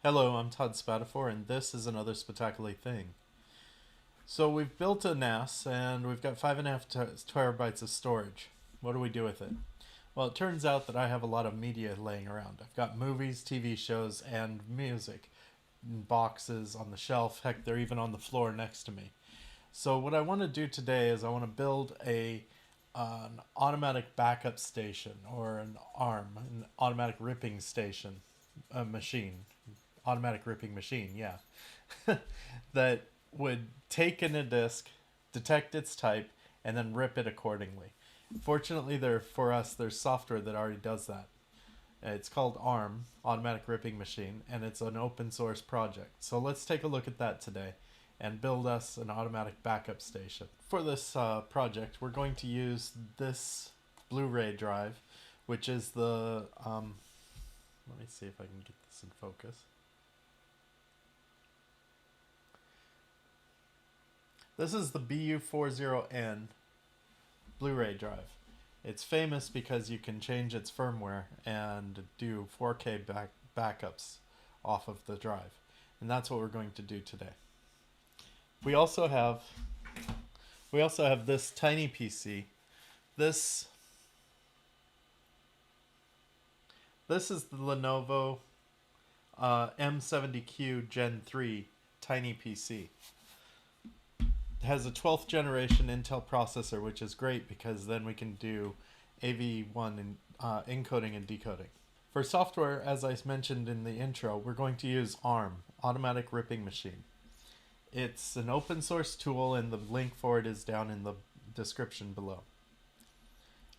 Hello, I'm Todd Spatafor, and this is another Spectacular Thing. So we've built a NAS, and we've got 5.5 terabytes of storage. What do we do with it? Well, it turns out that I have a lot of media laying around. I've got movies, TV shows, and music in boxes on the shelf. Heck, they're even on the floor next to me. So what I want to do today is I want to build an automatic backup station, or an ARM, an automatic ripping station, a machine. Automatic ripping machine, yeah. That would take in a disk, detect its type, and then rip it accordingly. Fortunately, for us, there's software that already does that. It's called ARM, Automatic Ripping Machine, and it's an open source project. So let's take a look at that today and build us an automatic backup station. For this project, we're going to use this Blu-ray drive, which is the, let me see if I can get this in focus. This is the BU40N Blu-ray drive. It's famous because you can change its firmware and do 4K backups off of the drive. And that's what we're going to do today. We also have this tiny PC. This is the Lenovo M70Q Gen 3 tiny PC. It has a 12th generation Intel processor, which is great because then we can do AV1 encoding and decoding. For software, as I mentioned in the intro, we're going to use ARM, Automatic Ripping Machine. It's an open source tool, and the link for it is down in the description below.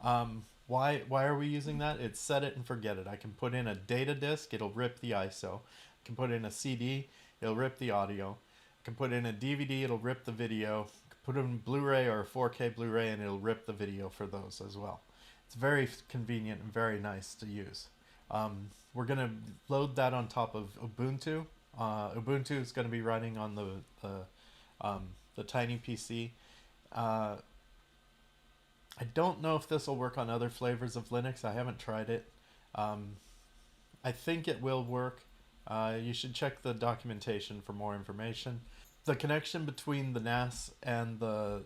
Why are we using that? It's set it and forget it. I can put in a data disk, it'll rip the ISO. I can put in a CD, it'll rip the audio. I can put in a DVD, it'll rip the video. Put in Blu-ray or a 4K Blu-ray, and it'll rip the video for those as well. It's very convenient and very nice to use. We're going to load that on top of Ubuntu. Ubuntu is going to be running on the tiny PC. I don't know if this will work on other flavors of Linux. I haven't tried it. I think it will work. You should check the documentation for more information. The connection between the NAS and the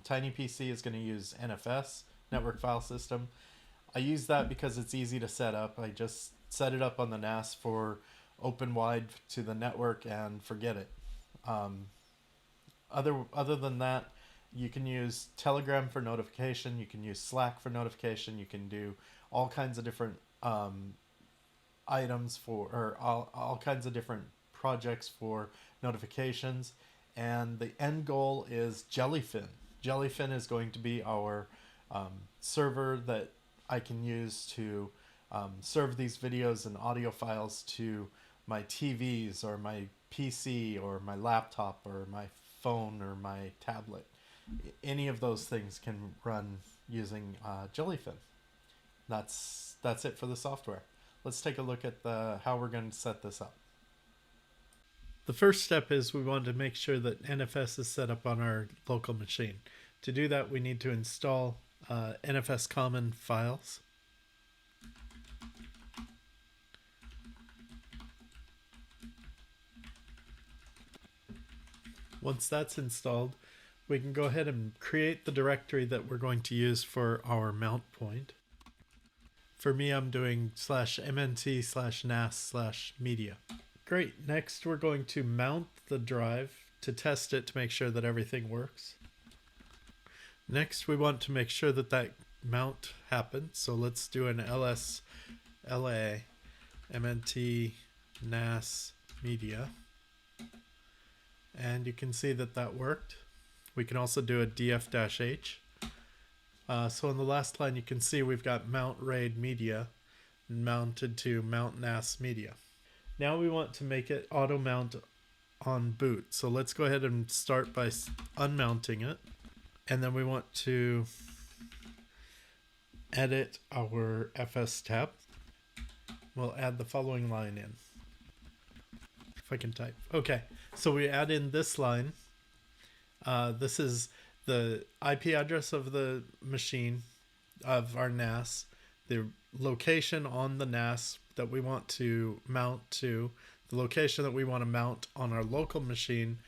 tiny PC is going to use NFS, Network File System. I use that because it's easy to set up. I just set it up on the NAS for open wide to the network and forget it. Other than that, you can use Telegram for notification. You can use Slack for notification. You can do all kinds of different items or all kinds of different projects for notifications. And the end goal is Jellyfin. Jellyfin is going to be our server that I can use to serve these videos and audio files to my TVs or my PC or my laptop or my phone or my tablet. Any of those things can run using Jellyfin. That's it for the software. Let's take a look at how we're going to set this up. The first step is we want to make sure that NFS is set up on our local machine. To do that, we need to install NFS common files. Once that's installed, we can go ahead and create the directory that we're going to use for our mount point. For me, I'm doing /mnt/nas/media. Great. Next, we're going to mount the drive to test it to make sure that everything works. Next, we want to make sure that mount happens. So let's do an ls/la mnt nas media. And you can see that worked. We can also do a df-h. So on the last line, you can see we've got mount RAID media mounted to mount NAS media. Now we want to make it auto mount on boot. So let's go ahead and start by unmounting it. And then we want to edit our FS tab. We'll add the following line in. If I can type. Okay, so we add in this line. This is the IP address of the machine, of our NAS, the location on the NAS that we want to mount to the location that we want to mount on our local machine.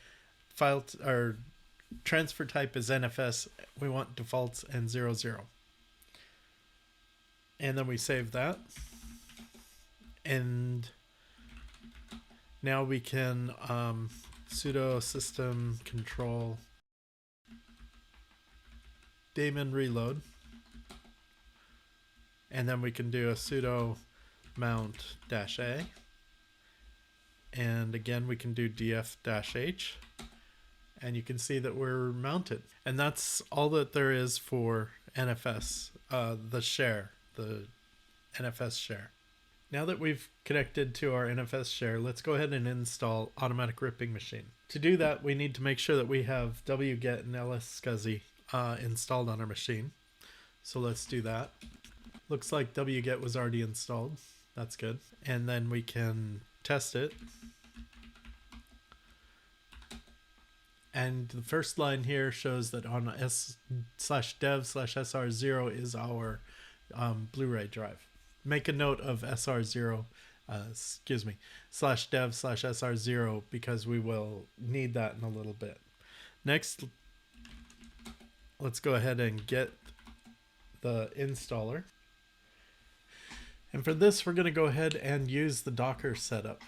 Our transfer type is NFS. We want defaults and 00. And then we save that. And now we can sudo system control daemon reload. And then we can do a sudo mount -a. And again, we can do df-h. And you can see that we're mounted. And that's all that there is for NFS, the NFS share. Now that we've connected to our NFS share, let's go ahead and install Automatic Ripping Machine. To do that, we need to make sure that we have wget and lsscsi installed on our machine. So let's do that. Looks like wget was already installed. That's good. And then we can test it. And the first line here shows that on s/dev/sr0 is our Blu-ray drive. Make a note of sr0, /dev/sr0 because we will need that in a little bit. Next, let's go ahead and get the installer. And for this, we're going to go ahead and use the Docker setup.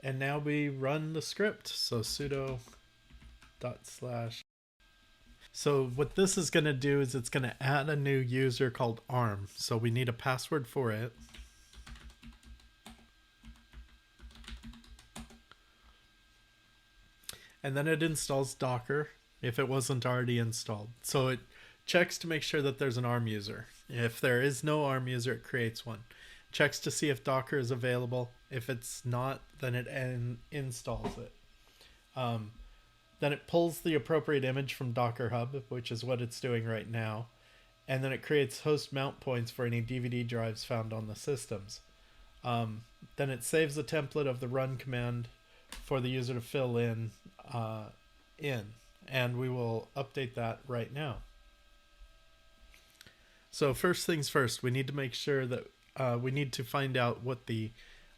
And now we run the script. So sudo /. So what this is going to do is it's going to add a new user called arm. So we need a password for it. And then it installs Docker if it wasn't already installed. So it checks to make sure that there's an ARM user. If there is no ARM user, it creates one. Checks to see if Docker is available. If it's not, then it installs it. Then it pulls the appropriate image from Docker Hub, which is what it's doing right now. And then it creates host mount points for any DVD drives found on the systems. Then it saves the template of the run command for the user to fill in. And we will update that right now. So first things first, we need to make sure that we need to find out what the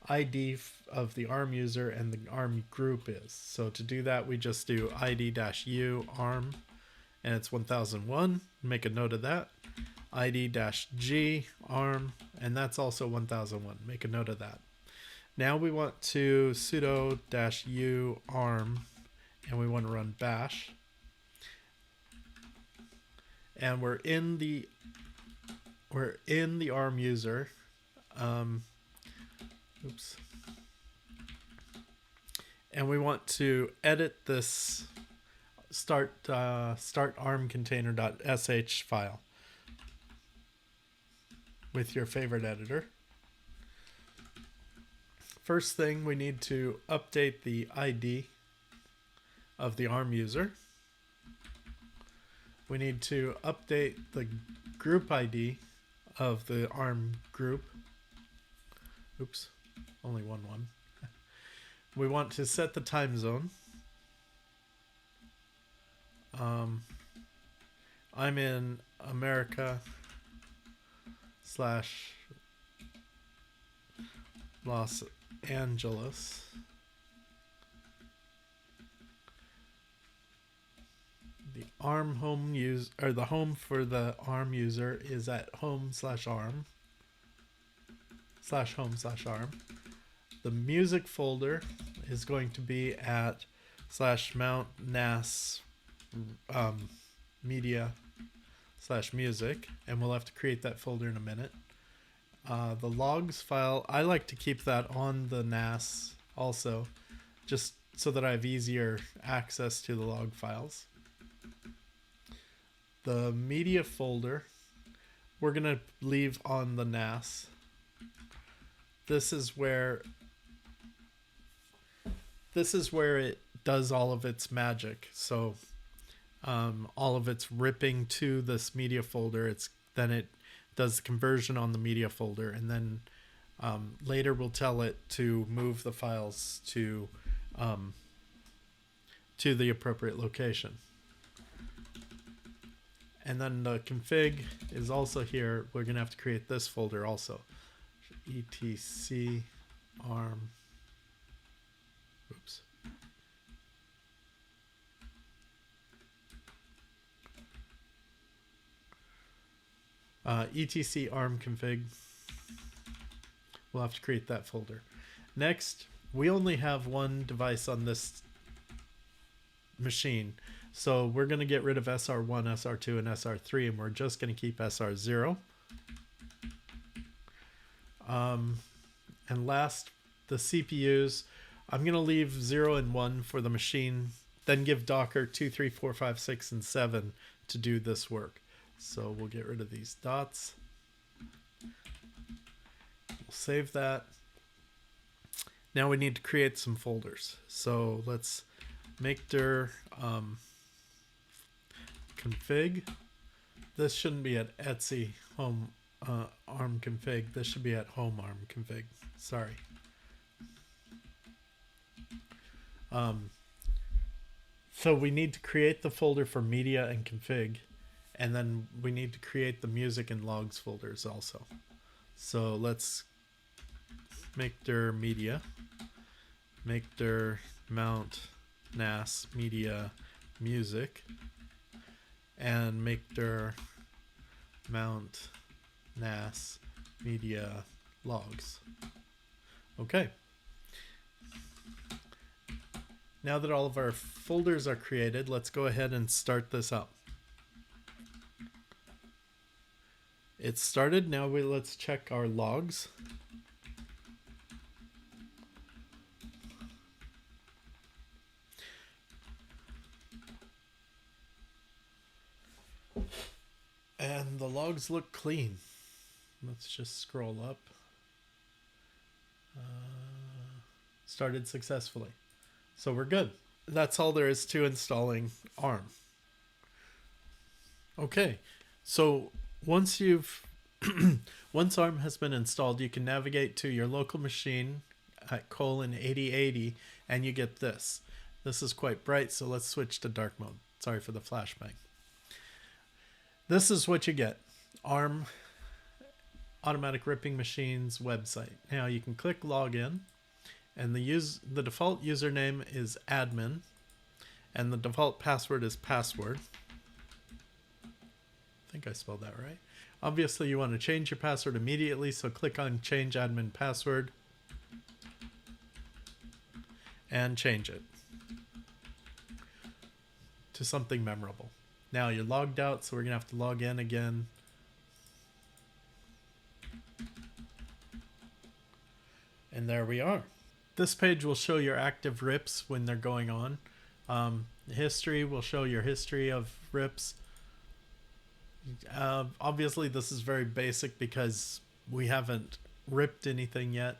ID of the ARM user and the ARM group is. So to do that, we just do ID-U ARM, and it's 1001. Make a note of that. ID-G ARM, and that's also 1001. Make a note of that. Now we want to sudo-u ARM, and we want to run bash. And we're in the ARM user. And we want to edit this start arm container.sh file with your favorite editor. First thing, we need to update the ID of the ARM user. We need to update the group ID of the ARM group. Oops, only one. We want to set the time zone. I'm in America / Los Angeles. The ARM home the home for the ARM user is at home/arm /home/arm. The music folder is going to be at /mount NAS media /music, and we'll have to create that folder in a minute. The logs file, I like to keep that on the NAS also, just so that I have easier access to the log files. The media folder, we're going to leave on the NAS. This is where it does all of its magic. So all of its ripping to this media folder, then it does the conversion on the media folder, and then later we'll tell it to move the files to the appropriate location. And then the config is also here. We're going to have to create this folder also. etc arm etc arm config. We'll have to create that folder. Next, we only have one device on this machine, so we're going to get rid of SR1, SR2, and SR3, and we're just going to keep SR0. And last, the CPUs. I'm going to leave 0 and 1 for the machine, then give Docker 2, 3, 4, 5, 6, and 7 to do this work. So we'll get rid of these dots. We'll save that. Now we need to create some folders. So let's make dir config. This shouldn't be at etc home arm config. This should be at home arm config. Sorry. So we need to create the folder for media and config, and then we need to create the music and logs folders also. So let's make dir media, make dir mount NAS media music, and make dir mount NAS media logs. Okay. Now that all of our folders are created, let's go ahead and start this up. It's started. Now let's check our logs. And the logs look clean. Let's just scroll up. Started successfully. So we're good. That's all there is to installing ARM. Okay, so once once ARM has been installed, you can navigate to your local machine at :8080, and you get this. This is quite bright, so let's switch to dark mode. Sorry for the flashbang. This is what you get. ARM Automatic Ripping Machines website. Now you can click login, and the default username is admin, and the default password is password. I think I spelled that right. Obviously you want to change your password immediately, so click on change admin password and change it to something memorable. Now you're logged out, so we're gonna have to log in again. And there we are. This page will show your active rips when they're going on. History will show your history of rips. Obviously this is very basic because we haven't ripped anything yet.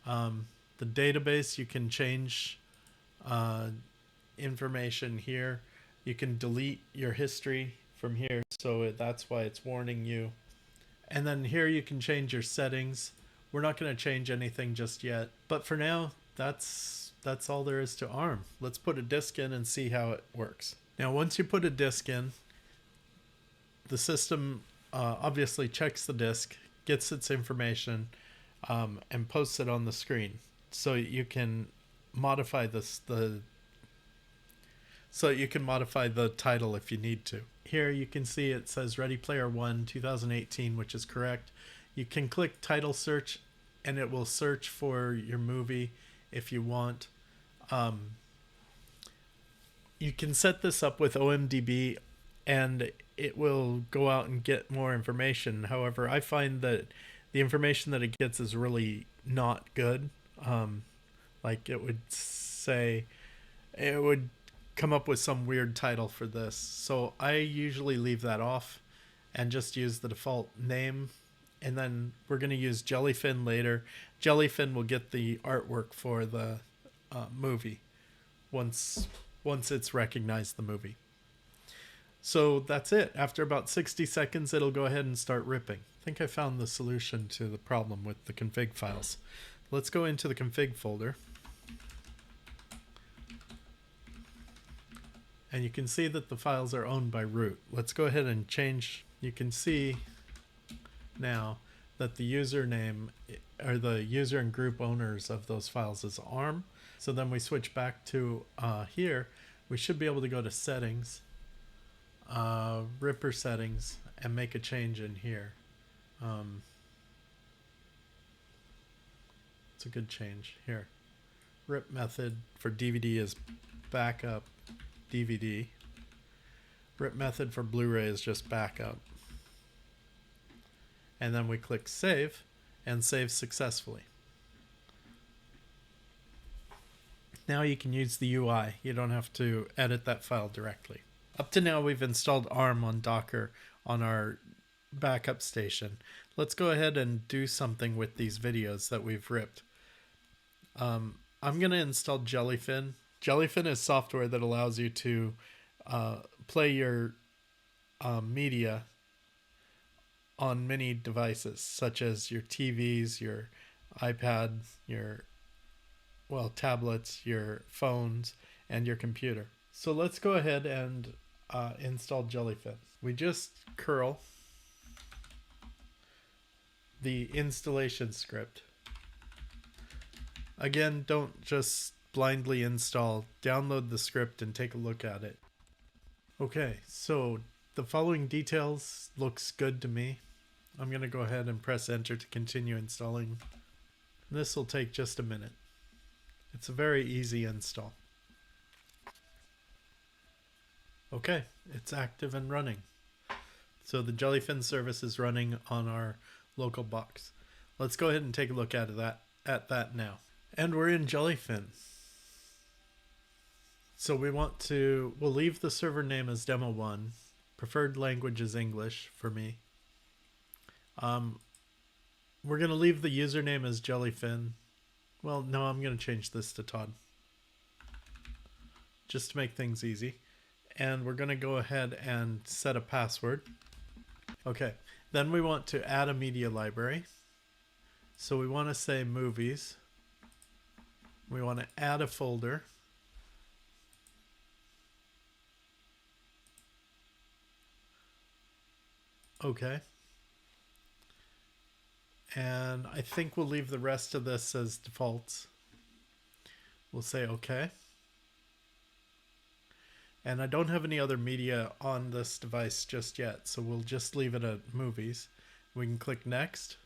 The database, you can change information here. You can delete your history from here, so that's why it's warning you. And then here you can change your settings. We're not going to change anything just yet, but for now, that's all there is to ARM. Let's put a disk in and see how it works. Now, once you put a disk in, the system obviously checks the disk, gets its information, and posts it on the screen. So you can modify the title if you need to. Here you can see it says Ready Player One 2018, which is correct. You can click title search and it will search for your movie if you want. You can set this up with OMDB and it will go out and get more information. However, I find that the information that it gets is really not good. Like it would come up with some weird title for this. So I usually leave that off and just use the default name. And then we're going to use Jellyfin later. Jellyfin will get the artwork for the movie once it's recognized the movie. So that's it. After about 60 seconds, it'll go ahead and start ripping. I think I found the solution to the problem with the config files. Let's go into the config folder. And you can see that the files are owned by root. Let's go ahead and change. You can see now that the username or the user and group owners of those files is ARM. So then we switch back to here. We should be able to go to settings, ripper settings, and make a change in here. It's a good change here. Rip method for DVD is backup DVD. Rip method for Blu-ray is just backup. And then we click save and save successfully. Now you can use the UI. You don't have to edit that file directly. Up to now we've installed ARM on Docker on our backup station. Let's go ahead and do something with these videos that we've ripped. I'm going to install Jellyfin. Jellyfin is software that allows you to play your media on many devices, such as your TVs, your iPad, your tablets, your phones, and your computer. So let's go ahead and install Jellyfin. We just curl the installation script. Again, don't just blindly install. Download the script and take a look at it. Okay, so the following details looks good to me. I'm going to go ahead and press enter to continue installing. This will take just a minute. It's a very easy install. Okay, it's active and running. So the Jellyfin service is running on our local box. Let's go ahead and take a look at that now. And we're in Jellyfin. So we'll leave the server name as Demo1. Preferred language is English for me. We're going to leave the username as Jellyfin. Well, no, I'm going to change this to Todd, just to make things easy. And we're going to go ahead and set a password. Okay, then we want to add a media library. So we want to say movies. We want to add a folder. Okay. And I think we'll leave the rest of this as defaults. We'll say okay. And I don't have any other media on this device just yet, so we'll just leave it at movies. We can click next.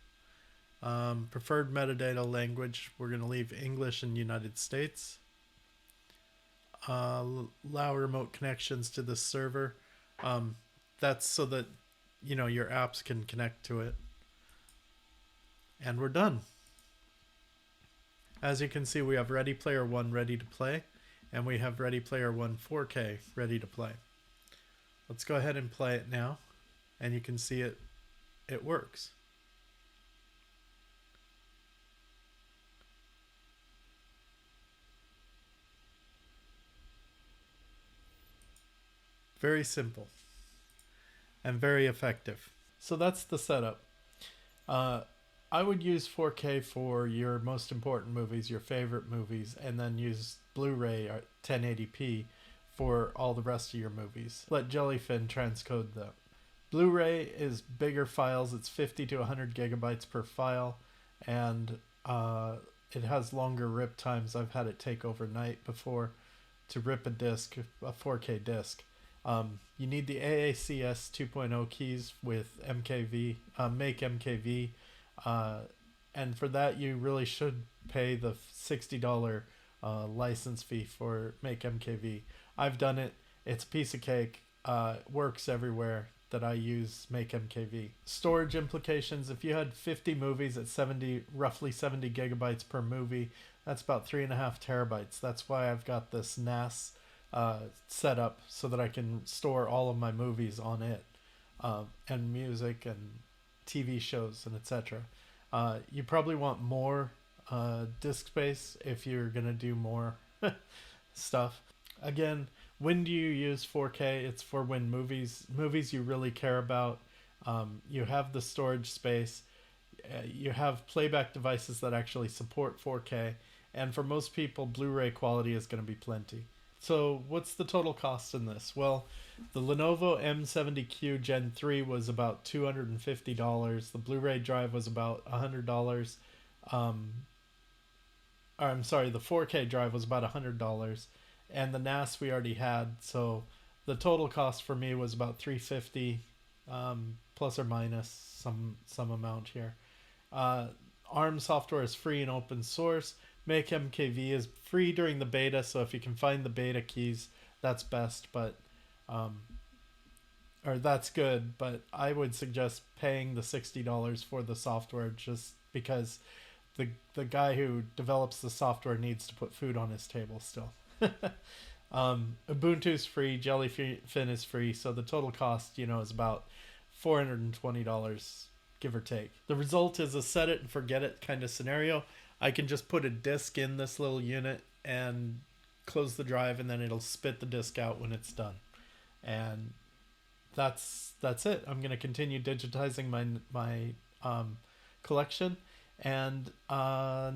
Preferred metadata language, we're going to leave English and United States. Allow remote connections to the server. That's so that your apps can connect to it. And we're done. As you can see, we have Ready Player One ready to play, and we have Ready Player One 4K ready to play. Let's go ahead and play it now, and you can see it works. Very simple and very effective. So that's the setup. I would use 4K for your most important movies, your favorite movies, and then use Blu-ray or 1080p for all the rest of your movies. Let Jellyfin transcode them. Blu-ray is bigger files. It's 50 to 100 gigabytes per file, and it has longer rip times. I've had it take overnight before to rip a disc, a 4K disc. You need the AACS 2.0 keys with MKV, make MKV. And for that, you really should pay the $60 license fee for Make MKV. I've done it. It's a piece of cake. Works everywhere that I use Make MKV. Storage implications. If you had 50 movies at roughly 70 gigabytes per movie, that's about 3.5 terabytes. That's why I've got this NAS set up so that I can store all of my movies on it, and music and TV shows and etc. You probably want more disk space if you're gonna do more stuff. Again, when do you use 4K? It's for when movies you really care about. You have the storage space. You have playback devices that actually support 4K, and for most people, Blu-ray quality is going to be plenty. So what's the total cost in this? Well, the Lenovo M70Q Gen 3 was about $250. The Blu-ray drive was about $100. I'm sorry, the 4K drive was about $100. And the NAS we already had, so the total cost for me was about $350 plus or minus some amount here. ARM software is free and open source. Make MKV is free during the beta, so if you can find the beta keys, that's best. But or that's good, but I would suggest paying the $60 for the software, just because the guy who develops the software needs to put food on his table still. Ubuntu's free, Jellyfin is free, so the total cost, is about $420, give or take. The result is a set it and forget it kind of scenario. I can just put a disk in this little unit and close the drive, and then it'll spit the disk out when it's done. And that's it. I'm going to continue digitizing my collection, and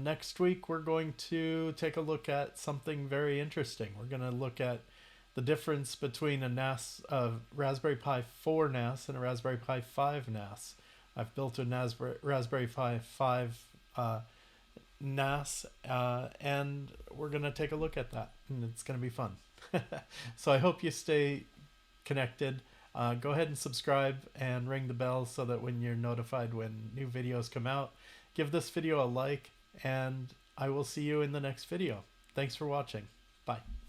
next week we're going to take a look at something very interesting. We're going to look at the difference between a Raspberry Pi 4 NAS and a Raspberry Pi 5 NAS. I've built a Raspberry Pi 5 NAS, and we're going to take a look at that, and it's going to be fun. So I hope you stay connected. Go ahead and subscribe and ring the bell so that when you're notified when new videos come out. Give this video a like, and I will see you in the next video. Thanks for watching. Bye.